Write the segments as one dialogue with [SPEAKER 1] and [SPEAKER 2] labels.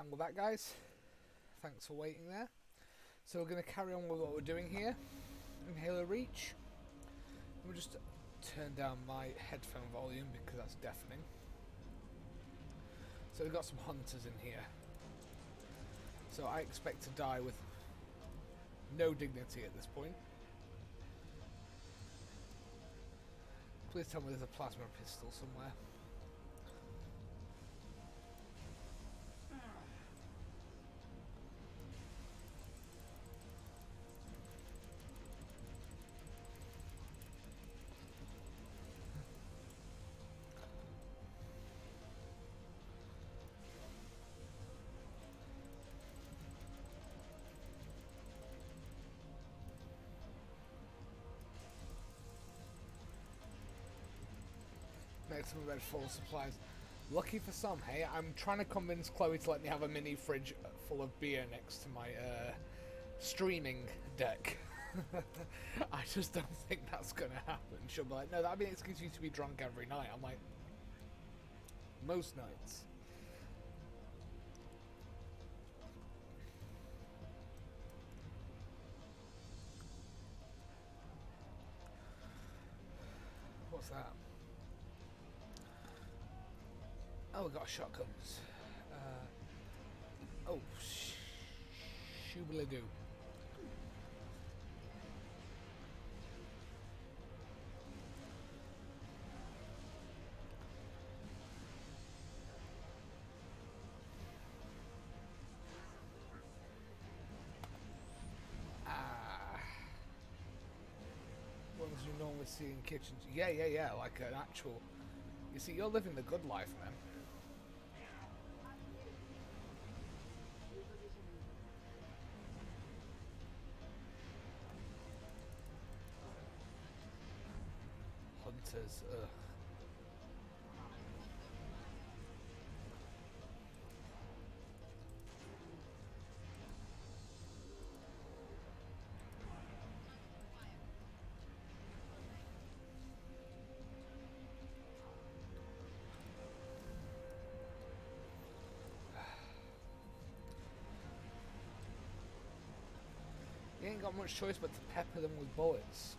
[SPEAKER 1] handle that, guys. Thanks for waiting there. So we're going to carry on with what we're doing here in Halo Reach. We'll just turn down my headphone volume because that's deafening. So we've got some hunters in here. So I expect to die with no dignity at this point. Please tell me there's a plasma pistol somewhere. Maximum red full of supplies. Lucky for some, hey? I'm trying to convince Chloe to let me have a mini fridge full of beer next to my streaming deck. I just don't think that's going to happen. She'll be like, no, that'd be an excuse for you to be drunk every night. I'm like, most nights. What's that? Oh, we got shotguns. Oh, shoobly-doo. Ones you normally see in kitchens. Yeah, like an actual... You see, you're living the good life, man. Hunters, ugh. You ain't got much choice but to pepper them with bullets.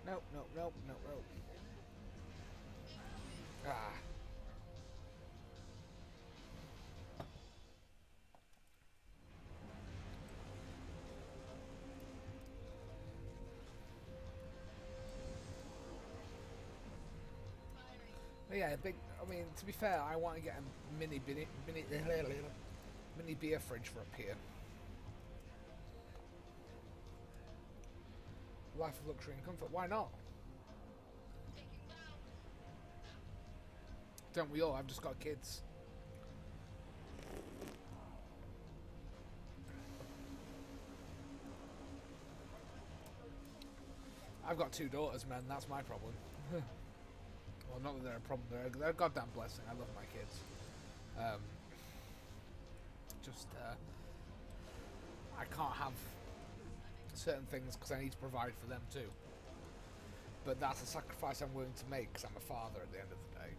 [SPEAKER 1] Nope. Ah. But yeah, I mean, to be fair, I want to get a mini beer fridge for up here. Life of luxury and comfort. Why not? Don't we all? I've just got kids. I've got 2 daughters, man. That's my problem. Well, not that they're a problem. They're a goddamn blessing. I love my kids. I can't have certain things because I need to provide for them too. But that's a sacrifice I'm willing to make because I'm a father at the end of the day.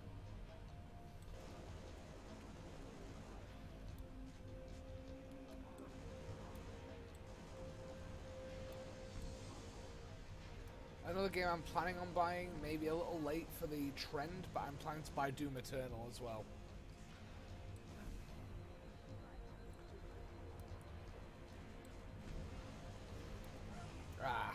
[SPEAKER 1] Another game I'm planning on buying, maybe a little late for the trend, but I'm planning to buy Doom Eternal as well. Ah.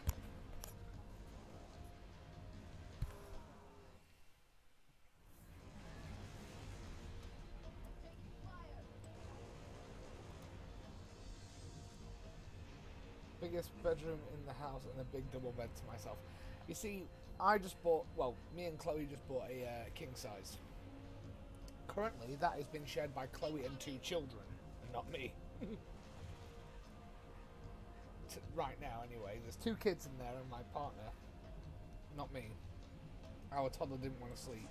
[SPEAKER 1] Biggest bedroom in the house and a big double bed to myself. You see, I just bought, well, me and Chloe just bought a king size. Currently, that is being shared by Chloe and 2 children, and not me. Right now, anyway. There's 2 kids in there and my partner. Not me. Our toddler didn't want to sleep.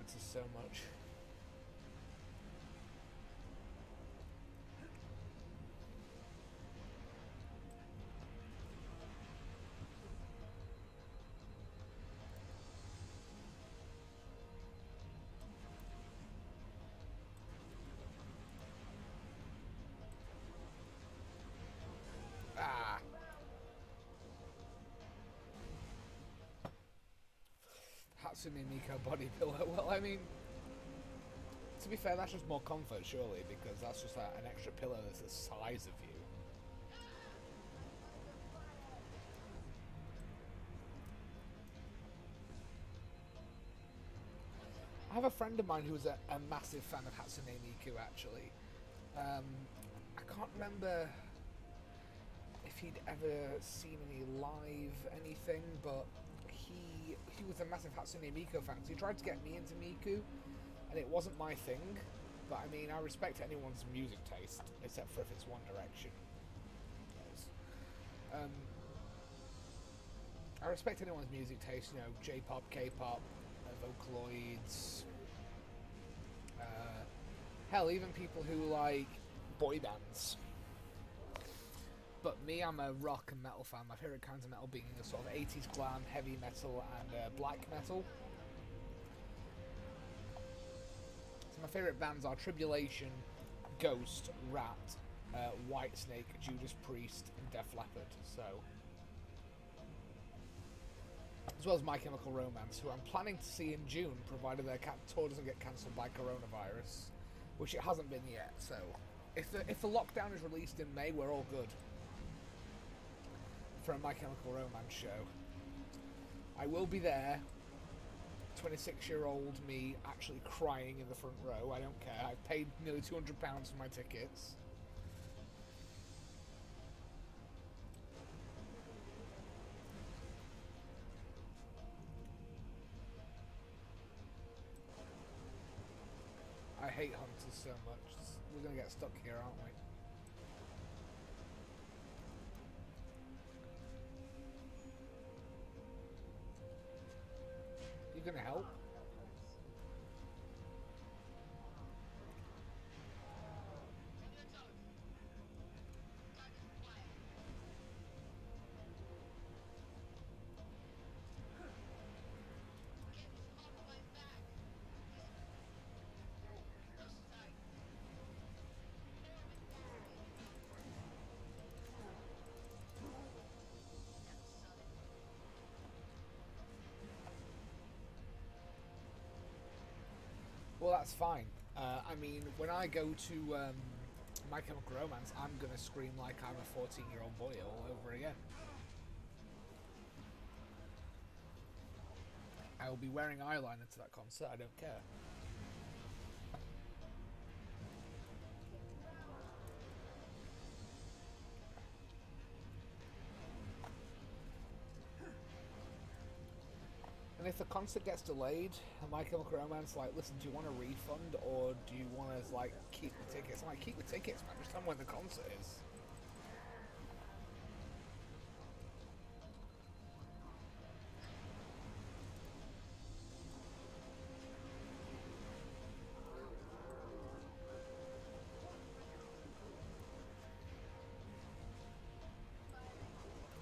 [SPEAKER 1] answers so much. Ah! Hatsune Miku body pillow. Well, I mean, to be fair, that's just more comfort, surely, because that's just an extra pillow that's the size of you. I have a friend of mine who's a massive fan of Hatsune Miku, actually. I can't remember if he'd ever seen any live anything, but he was a massive Hatsune Miku fan, so he tried to get me into Miku, and it wasn't my thing. But I mean, I respect anyone's music taste, except for if it's One Direction. I respect anyone's music taste, you know, J-pop, K-pop, Vocaloids, hell, even people who like boy bands. But me, I'm a rock and metal fan. My favourite kinds of metal being the sort of 80s glam, heavy metal, and black metal. So my favourite bands are Tribulation, Ghost, Rat, Whitesnake, Judas Priest, and Def Leppard. So, as well as My Chemical Romance, who I'm planning to see in June, provided their tour doesn't get cancelled by coronavirus, which it hasn't been yet. So, if the lockdown is released in May, we're all good for a My Chemical Romance show. I will be there. 26-year-old me actually crying in the front row. I don't care. I've paid nearly £200 for my tickets. I hate hunters so much. We're gonna get stuck here, aren't we? You gonna help? Well, that's fine. I mean, when I go to My Chemical Romance, I'm gonna scream like I'm a 14-year-old boy all over again. I will be wearing eyeliner to that concert. I don't care. And if the concert gets delayed, and My Chemical Romance like, listen, do you want a refund or do you want to like keep the tickets? I'm like, keep the tickets, man. Just tell me when the concert is.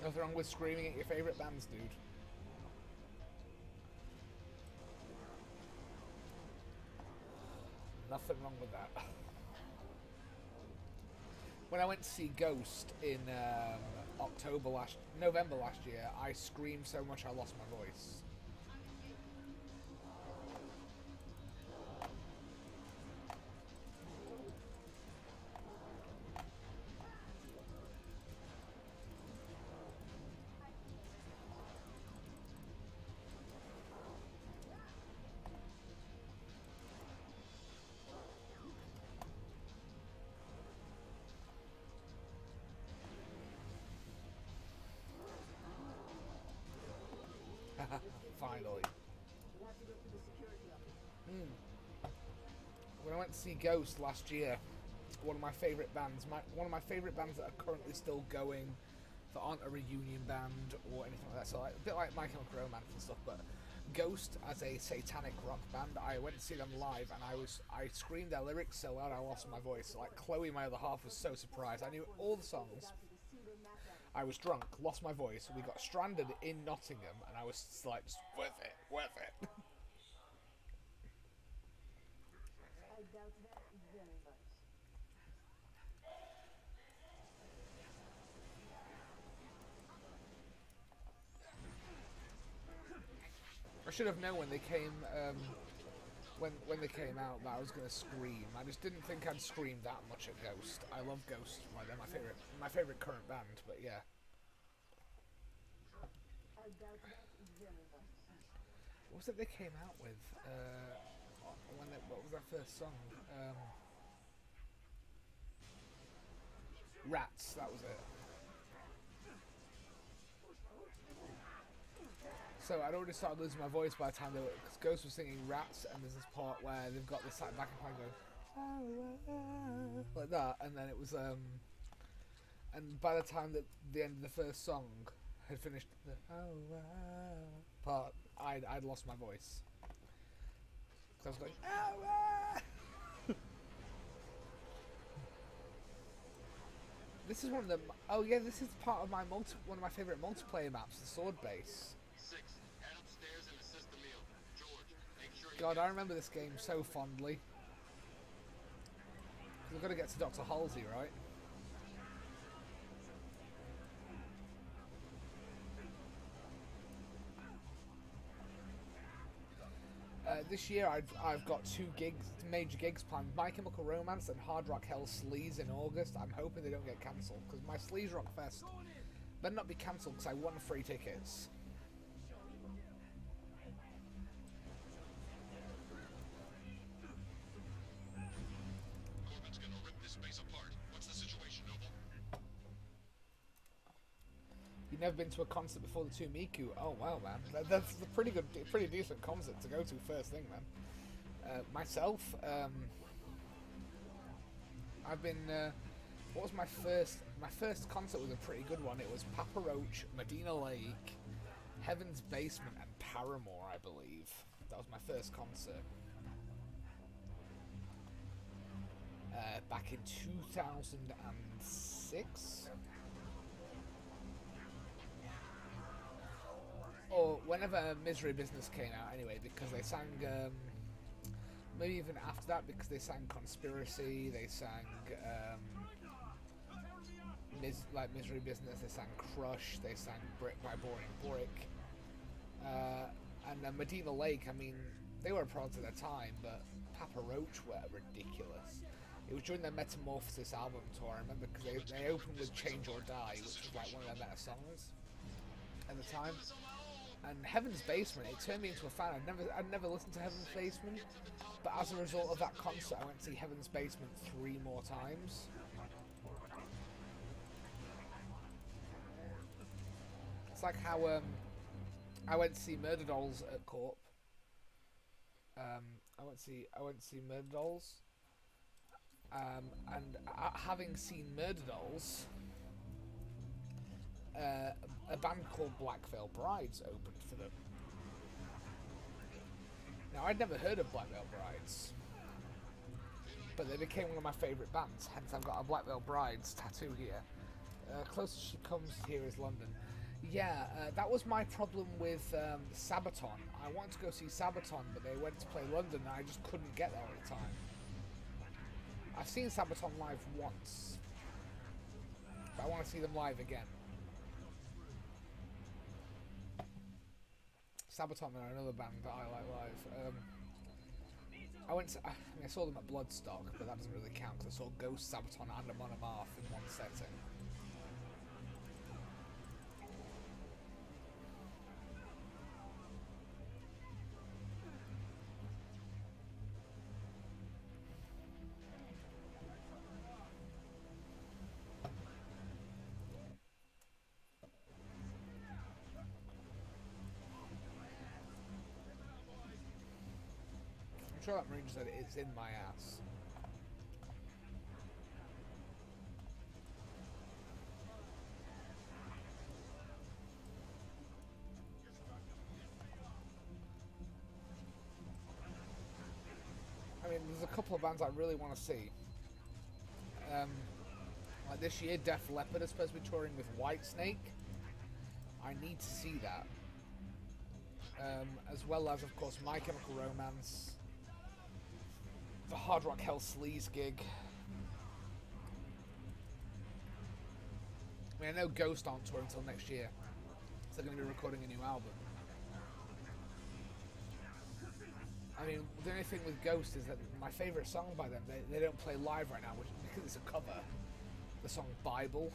[SPEAKER 1] Nothing wrong with screaming at your favourite bands, dude. Nothing wrong with that. When I went to see Ghost in November last year, I screamed so much I lost my voice. Finally. When I went to see Ghost last year, one of my favourite bands, one of my favourite bands that are currently still going, that aren't a reunion band or anything like that, so like, a bit like My Chemical Romance and stuff, but Ghost as a satanic rock band. I went to see them live, and I screamed their lyrics so loud I lost my voice. Like Chloe, my other half, was so surprised. I knew all the songs. I was drunk, lost my voice. We got stranded in Nottingham, and I was like, just worth it, worth it.
[SPEAKER 2] I doubt that very much.
[SPEAKER 1] I should have known when they came, when they came out that I was gonna scream. I just didn't think I'd scream that much at Ghost. I love Ghost. Like, they're my favorite current band. But yeah.
[SPEAKER 2] I doubt that very much.
[SPEAKER 1] What was it they came out with? What was their first song? Rats. That was it. So I'd already started losing my voice by the time because Ghost was singing Rats, and there's this part where they've got this like backing line going like that, and then it was and by the time that the end of the first song had finished the part, I'd lost my voice. So I was going This is one of them. Oh yeah, this is part of my one of my favorite multiplayer maps, the Sword Base. God, I remember this game so fondly. We've got to get to Dr. Halsey, right? This year I've got two major gigs planned: My Chemical Romance and Hard Rock Hell Sleaze in August. I'm hoping they don't get cancelled because my Sleaze Rock Fest better not be cancelled because I won free tickets. You've never been to a concert before the 2 Miku? Oh wow, man, that's a pretty decent concert to go to first thing, man. Myself, I've been. What was my first? My first concert was a pretty good one. It was Papa Roach, Medina Lake, Heaven's Basement, and Paramore, I believe. That was my first concert. Back in 2006. Or whenever Misery Business came out, anyway, because they sang, maybe even after that, because they sang Conspiracy, they sang, Misery Business, they sang Crush, they sang Brick by Boring Brick, and Medina Lake, I mean, they were a product of their time, but Papa Roach were ridiculous. It was during their Metamorphosis album tour, I remember, because they opened with Change or Die, which was like one of their better songs at the time. And Heaven's Basement, it turned me into a fan. I'd never listened to Heaven's Basement, but as a result of that concert, I went to see Heaven's Basement 3 more times. It's like how I went to see Murder Dolls at Corp. I went to see Murder Dolls, and having seen Murder Dolls, a band called Black Veil Brides opened for them. Now, I'd never heard of Black Veil Brides, but they became one of my favourite bands, hence I've got a Black Veil Brides tattoo here. Closest she comes here is London. Yeah, that was my problem with Sabaton. I wanted to go see Sabaton, but they went to play London, and I just couldn't get there at the time. I've seen Sabaton live once, but I want to see them live again. Sabaton are another band that I like live. I saw them at Bloodstock, but that doesn't really count because I saw Ghost, Sabaton, and Amon Amarth in one setting. I'm sure that Marine said it's in my ass. there's a couple of bands I really want to see. Like this year, Def Leppard is supposed to be touring with Whitesnake. I need to see that. As well as, of course, My Chemical Romance, the Hard Rock Hell Sleaze gig. I mean, I know Ghost aren't touring until next year, so they're going to be recording a new album. I mean, the only thing with Ghost is that my favourite song by them, they don't play live right now, which because it's a cover. The song Bible.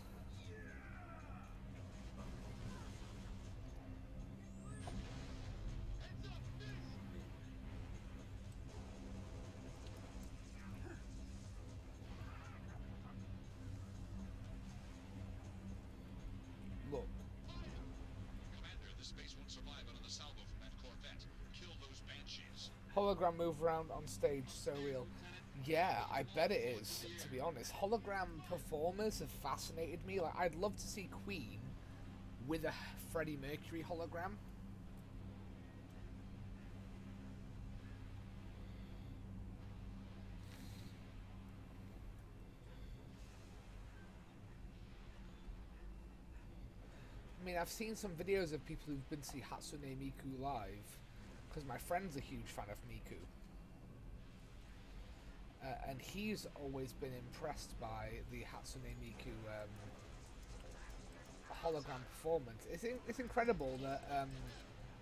[SPEAKER 1] Look.
[SPEAKER 3] Commander, the space won't survive under the salvo from that Corvette. Kill those banshees.
[SPEAKER 1] Hologram move around on stage, so real. Yeah, I bet it is, to be honest. Hologram performers have fascinated me. Like, I'd love to see Queen with a Freddie Mercury hologram. I mean, I've seen some videos of people who've been to see Hatsune Miku live, because my friend's a huge fan of Miku. And he's always been impressed by the Hatsune Miku hologram performance. It's incredible that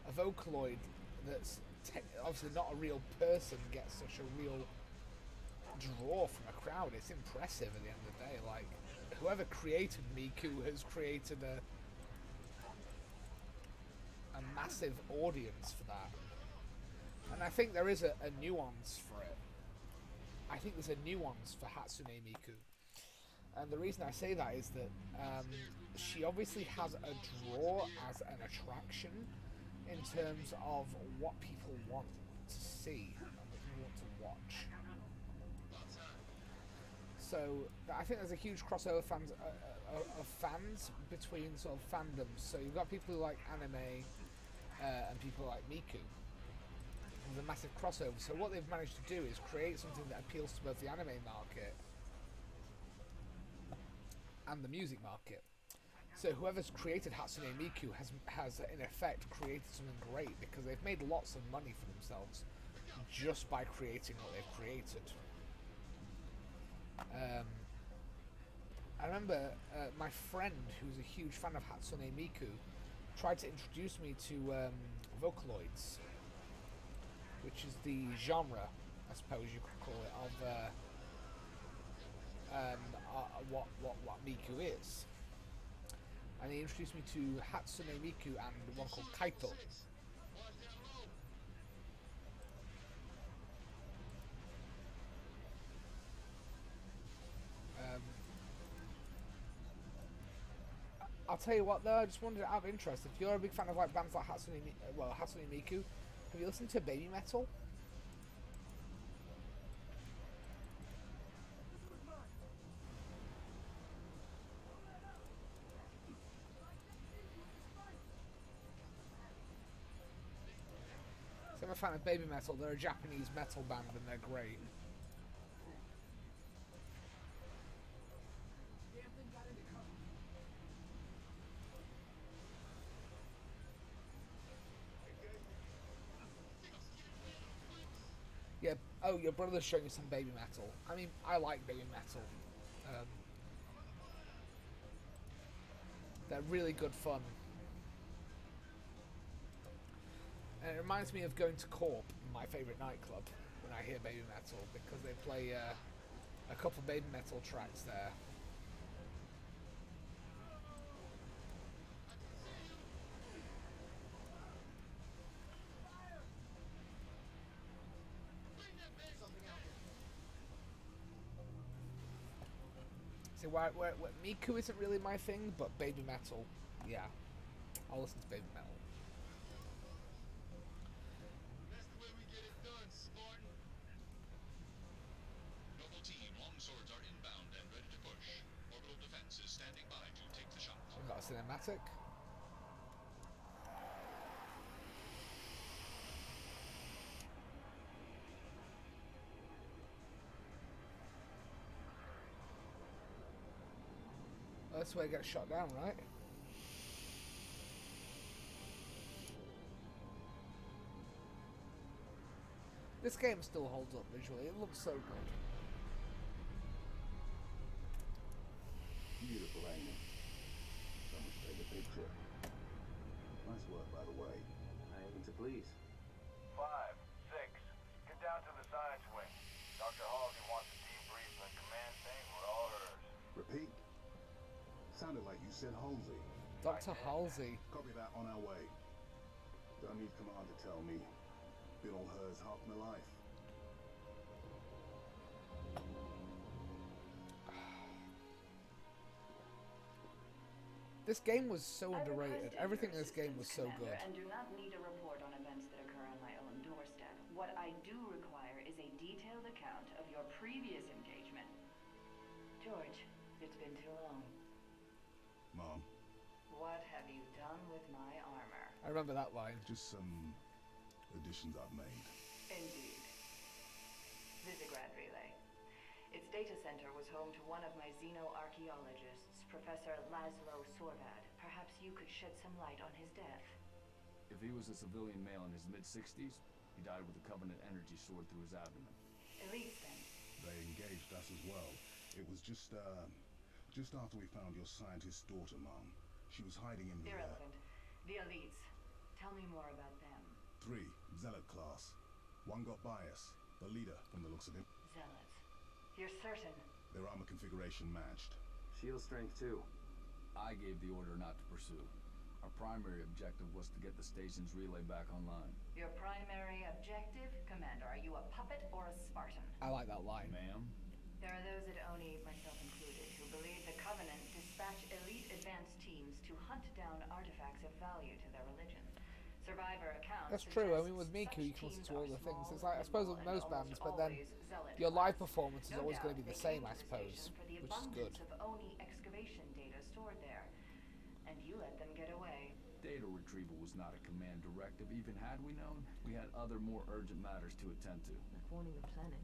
[SPEAKER 1] a Vocaloid that's obviously not a real person gets such a real draw from a crowd. It's impressive at the end of the day. Like, whoever created Miku has created a massive audience for that. And I think there is a nuance for it. I think there's a nuance for Hatsune Miku. And the reason I say that is that she obviously has a draw as an attraction in terms of what people want to see and what people want to watch. So I think there's a huge crossover of fans between sort of fandoms. So you've got people who like anime and people like Miku. There's a massive crossover. So what they've managed to do is create something that appeals to both the anime market and the music market. So whoever's created Hatsune Miku has in effect created something great, because they've made lots of money for themselves just by creating what they've created. I remember my friend, who's a huge fan of Hatsune Miku, tried to introduce me to Vocaloids, which is the genre, I suppose you could call it, of what Miku is. And he introduced me to Hatsune Miku and one called Kaito. I'll tell you what though, I just wondered out of interest, if you're a big fan of like bands like Hatsune Miku, have you listened to Baby Metal? So I'm a fan of Baby Metal. They're a Japanese metal band and they're great. Yeah. Oh, your brother's showing you some Baby Metal. I mean, I like Baby Metal. They're really good fun. And it reminds me of going to Corp, my favourite nightclub, when I hear Baby Metal, because they play a couple of Baby Metal tracks there. So Miku isn't really my thing, but Baby Metal, yeah, I'll listen to Baby Metal.
[SPEAKER 3] That's the way we get it done, Spartan. Noble team, longswords are inbound and ready to push. Orbital defense is standing by to take the shot.
[SPEAKER 1] We've got a cinematic. That's where it gets shot down, right? This game still holds up visually. It looks so good.
[SPEAKER 4] Beautiful, ain't it? So much bigger picture. Nice work, by the way. I aim to please.
[SPEAKER 5] 5, 6, get down to the science wing. Dr. Halsey wants to debrief the command thing. We're all hers.
[SPEAKER 4] Repeat. Sounded like you said Halsey.
[SPEAKER 1] Dr. Halsey.
[SPEAKER 4] Copy that, on our way. Don't need command to tell me. Been all hers half my life.
[SPEAKER 1] This game was so
[SPEAKER 2] I
[SPEAKER 1] underrated.
[SPEAKER 2] requested
[SPEAKER 1] Everything in
[SPEAKER 2] your
[SPEAKER 1] this game was so
[SPEAKER 2] assistance,
[SPEAKER 1] good.
[SPEAKER 2] Commander, and do not need a report on events that occur on my own doorstep. What I do require is a detailed account of your previous engagement. George, it's been too long.
[SPEAKER 4] Mom,
[SPEAKER 2] What have you done with my armor?
[SPEAKER 1] I remember that line.
[SPEAKER 4] just some additions I've made.
[SPEAKER 2] Indeed. Visegrad Relay. Its data center was home to one of my xenoarchaeologists, Professor Laszlo Sorvad. Perhaps you could shed some light on his death.
[SPEAKER 6] If he was a civilian male in his mid-60s, he died with a Covenant energy sword through his abdomen.
[SPEAKER 2] Elites, then.
[SPEAKER 4] They engaged us as well. It was just after we found your scientist's daughter, Mom. She was hiding in the...
[SPEAKER 2] Irrelevant. The elites. Tell me more about them.
[SPEAKER 4] 3, Zealot class. One got by us. The leader, from the looks of him.
[SPEAKER 2] Zealots. You're certain?
[SPEAKER 4] Their armor configuration matched.
[SPEAKER 7] Shield strength too.
[SPEAKER 6] I gave the order not to pursue. Our primary objective was to get the station's relay back online.
[SPEAKER 2] Your primary objective? Commander, are you a puppet or a Spartan?
[SPEAKER 1] I like that line.
[SPEAKER 6] Ma'am?
[SPEAKER 2] There are those at ONI, myself included, who believe the Covenant dispatch elite advanced teams to hunt down artifacts of value to their religion. Survivor accounts.
[SPEAKER 1] That's true. I
[SPEAKER 2] suggest
[SPEAKER 1] mean, with Miku, you
[SPEAKER 2] such
[SPEAKER 1] can listen
[SPEAKER 2] teams
[SPEAKER 1] to all
[SPEAKER 2] are
[SPEAKER 1] the things.
[SPEAKER 2] small,
[SPEAKER 1] It's like, I suppose with
[SPEAKER 2] nimble,
[SPEAKER 1] most
[SPEAKER 2] and
[SPEAKER 1] bands,
[SPEAKER 2] almost
[SPEAKER 1] but then
[SPEAKER 2] always zealot
[SPEAKER 1] your live
[SPEAKER 2] class.
[SPEAKER 1] performance is
[SPEAKER 2] No
[SPEAKER 1] always going to
[SPEAKER 2] doubt
[SPEAKER 1] be the
[SPEAKER 2] they
[SPEAKER 1] same,
[SPEAKER 2] came
[SPEAKER 1] I
[SPEAKER 2] to the
[SPEAKER 1] suppose,
[SPEAKER 2] station for the
[SPEAKER 1] which is good.
[SPEAKER 2] abundance of ONI excavation data stored there, and you let them get away.
[SPEAKER 6] Data retrieval was not a command directive. Even had we known, we had other more urgent matters to attend to.
[SPEAKER 8] Like warning the planet.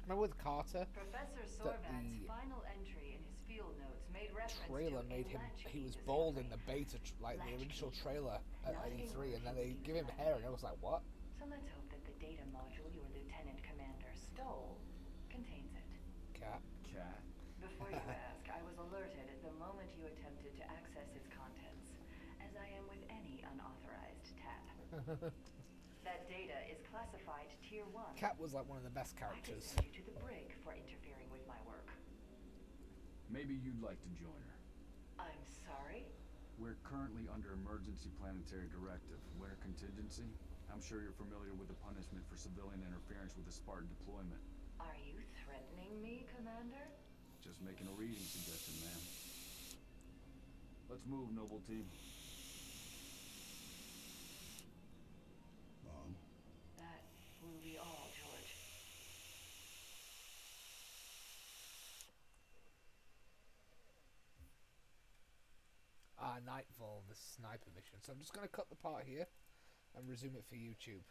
[SPEAKER 1] Remember with Carter,
[SPEAKER 2] Professor
[SPEAKER 1] that
[SPEAKER 2] Sorvad's
[SPEAKER 1] the
[SPEAKER 2] final entry in his field notes made reference
[SPEAKER 1] trailer
[SPEAKER 2] to
[SPEAKER 1] made
[SPEAKER 2] a
[SPEAKER 1] him, he
[SPEAKER 2] latchkey
[SPEAKER 1] was bald in
[SPEAKER 2] discovery.
[SPEAKER 1] the beta, like the original
[SPEAKER 2] Latchkey.
[SPEAKER 1] trailer at
[SPEAKER 2] Not a
[SPEAKER 1] E3, and then
[SPEAKER 2] word
[SPEAKER 1] they
[SPEAKER 2] you
[SPEAKER 1] give him
[SPEAKER 2] can
[SPEAKER 1] hair, and
[SPEAKER 2] say.
[SPEAKER 1] I was like, what?
[SPEAKER 2] So let's hope that the data module your lieutenant commander stole contains it.
[SPEAKER 1] Cat.
[SPEAKER 6] Cat?
[SPEAKER 2] Before you ask, I was alerted at the moment you attempted to access its contents, as I am with any unauthorized tap. That data is classified Tier 1.
[SPEAKER 1] Cat was like one of the best
[SPEAKER 2] I could
[SPEAKER 1] characters.
[SPEAKER 2] send you to the brig for interfering with my work.
[SPEAKER 6] Maybe you'd like to join her.
[SPEAKER 2] I'm sorry?
[SPEAKER 6] We're currently under emergency planetary directive, winter contingency. I'm sure you're familiar with the punishment for civilian interference with a Spartan deployment.
[SPEAKER 2] Are you threatening me, Commander?
[SPEAKER 6] Just making a reading suggestion, ma'am. Let's move, noble team.
[SPEAKER 4] Mom,
[SPEAKER 2] That will be all, George.
[SPEAKER 1] Nightfall, the sniper mission. So I'm just going to cut the part here and resume it for YouTube.